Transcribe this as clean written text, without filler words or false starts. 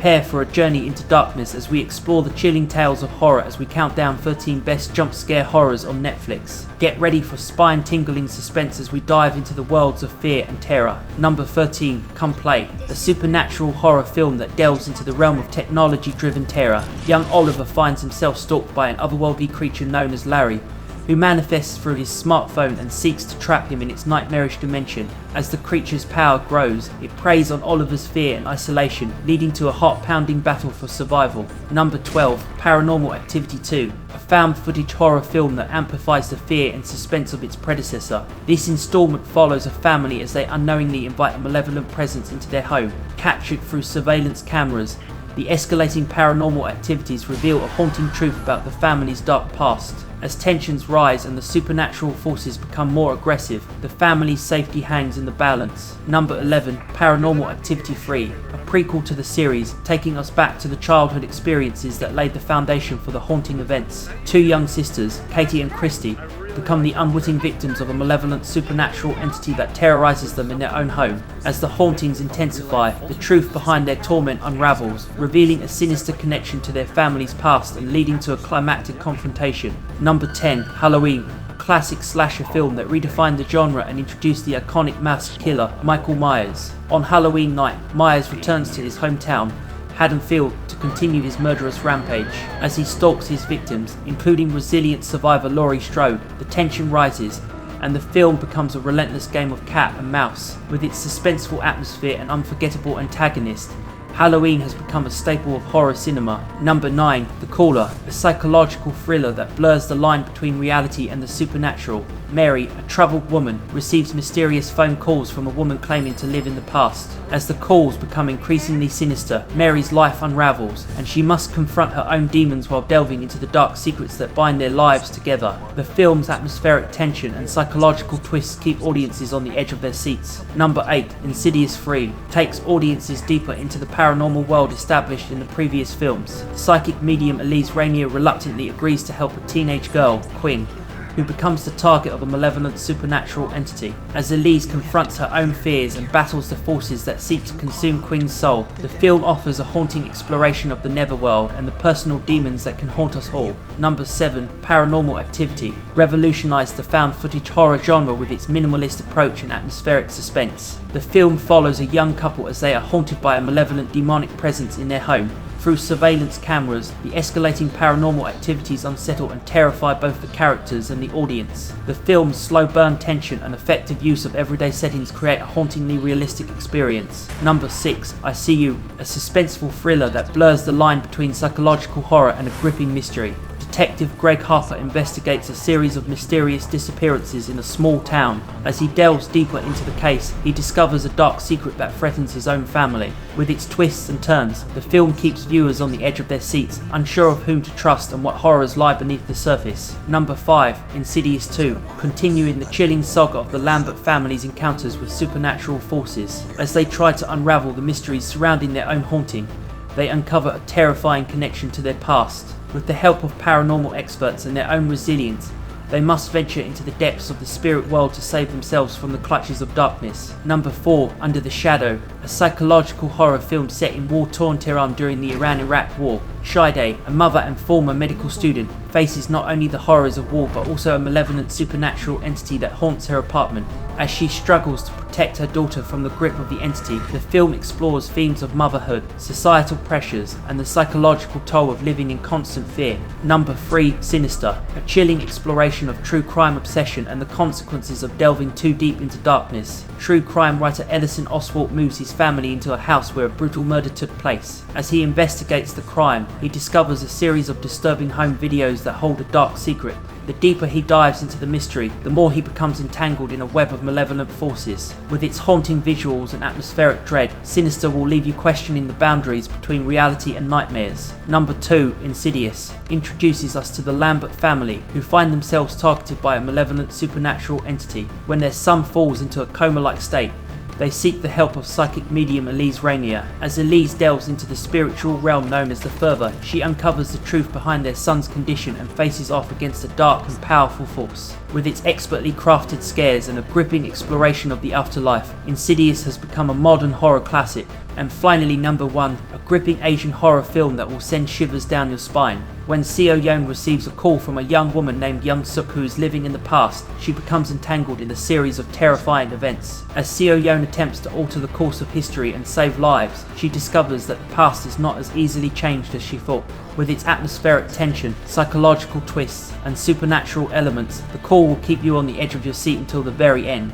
Prepare for a journey into darkness as we explore the chilling tales of horror as we count down 13 best jump scare horrors on Netflix. Get ready for spine-tingling suspense as we dive into the worlds of fear and terror. Number 13, Come Play, a supernatural horror film that delves into the realm of technology-driven terror. Young Oliver finds himself stalked by an otherworldly creature known as Larry, who manifests through his smartphone and seeks to trap him in its nightmarish dimension. As the creature's power grows, it preys on Oliver's fear and isolation, leading to a heart-pounding battle for survival. Number 12, Paranormal Activity 2, a found-footage horror film that amplifies the fear and suspense of its predecessor. This installment follows a family as they unknowingly invite a malevolent presence into their home. Captured through surveillance cameras, the escalating paranormal activities reveal a haunting truth about the family's dark past. As tensions rise and the supernatural forces become more aggressive, the family's safety hangs in the balance. Number 11, Paranormal Activity 3, a prequel to the series, taking us back to the childhood experiences that laid the foundation for the haunting events. Two young sisters, Katie and Christy, become the unwitting victims of a malevolent supernatural entity that terrorizes them in their own home. As the hauntings intensify, the truth behind their torment unravels, revealing a sinister connection to their family's past and leading to a climactic confrontation. Number 10, Halloween, a classic slasher film that redefined the genre and introduced the iconic masked killer, Michael Myers. On Halloween night, Myers returns to his hometown, Haddonfield, to continue his murderous rampage. As he stalks his victims, including resilient survivor Laurie Strode, the tension rises, and the film becomes a relentless game of cat and mouse. With its suspenseful atmosphere and unforgettable antagonist, Halloween has become a staple of horror cinema. Number 9, The Caller, a psychological thriller that blurs the line between reality and the supernatural. Mary, a troubled woman, receives mysterious phone calls from a woman claiming to live in the past. As the calls become increasingly sinister, Mary's life unravels, and she must confront her own demons while delving into the dark secrets that bind their lives together. The film's atmospheric tension and psychological twists keep audiences on the edge of their seats. Number 8, Insidious 3, takes audiences deeper into the paranormal world established in the previous films. Psychic medium Elise Rainier reluctantly agrees to help a teenage girl, Quinn, who becomes the target of a malevolent supernatural entity. As Elise confronts her own fears and battles the forces that seek to consume Quinn's soul, the film offers a haunting exploration of the netherworld and the personal demons that can haunt us all. Number 7, Paranormal Activity, revolutionized the found-footage horror genre with its minimalist approach and atmospheric suspense. The film follows a young couple as they are haunted by a malevolent demonic presence in their home. Through surveillance cameras, the escalating paranormal activities unsettle and terrify both the characters and the audience. The film's slow burn tension and effective use of everyday settings create a hauntingly realistic experience. Number 6, I See You, a suspenseful thriller that blurs the line between psychological horror and a gripping mystery. Detective Greg Harper investigates a series of mysterious disappearances in a small town. As he delves deeper into the case, he discovers a dark secret that threatens his own family. With its twists and turns, the film keeps viewers on the edge of their seats, unsure of whom to trust and what horrors lie beneath the surface. Number 5, Insidious 2, continuing the chilling saga of the Lambert family's encounters with supernatural forces. As they try to unravel the mysteries surrounding their own haunting, they uncover a terrifying connection to their past. With the help of paranormal experts and their own resilience, they must venture into the depths of the spirit world to save themselves from the clutches of darkness. Number 4, Under the Shadow, a psychological horror film set in war-torn Tehran during the Iran-Iraq War. Shide, a mother and former medical student, faces not only the horrors of war but also a malevolent supernatural entity that haunts her apartment. As she struggles to protect her daughter from the grip of the entity, the film explores themes of motherhood, societal pressures, and the psychological toll of living in constant fear. Number 3, Sinister, a chilling exploration of true crime obsession and the consequences of delving too deep into darkness. True crime writer Ellison Oswalt moves his family into a house where a brutal murder took place. As he investigates the crime, he discovers a series of disturbing home videos that hold a dark secret. The deeper he dives into the mystery, the more he becomes entangled in a web of malevolent forces. With its haunting visuals and atmospheric dread, Sinister will leave you questioning the boundaries between reality and nightmares. Number 2, Insidious, introduces us to the Lambert family, who find themselves targeted by a malevolent supernatural entity. When their son falls into a coma-like state, they seek the help of psychic medium Elise Rainier. As Elise delves into the spiritual realm known as the Further, she uncovers the truth behind their son's condition and faces off against a dark and powerful force. With its expertly crafted scares and a gripping exploration of the afterlife, Insidious has become a modern horror classic, And finally, number 1, a gripping Asian horror film that will send shivers down your spine. When Seo Yeon receives a call from a young woman named Young Suk who is living in the past, she becomes entangled in a series of terrifying events. As Seo Yeon attempts to alter the course of history and save lives, she discovers that the past is not as easily changed as she thought. With its atmospheric tension, psychological twists, and supernatural elements, the call will keep you on the edge of your seat until the very end.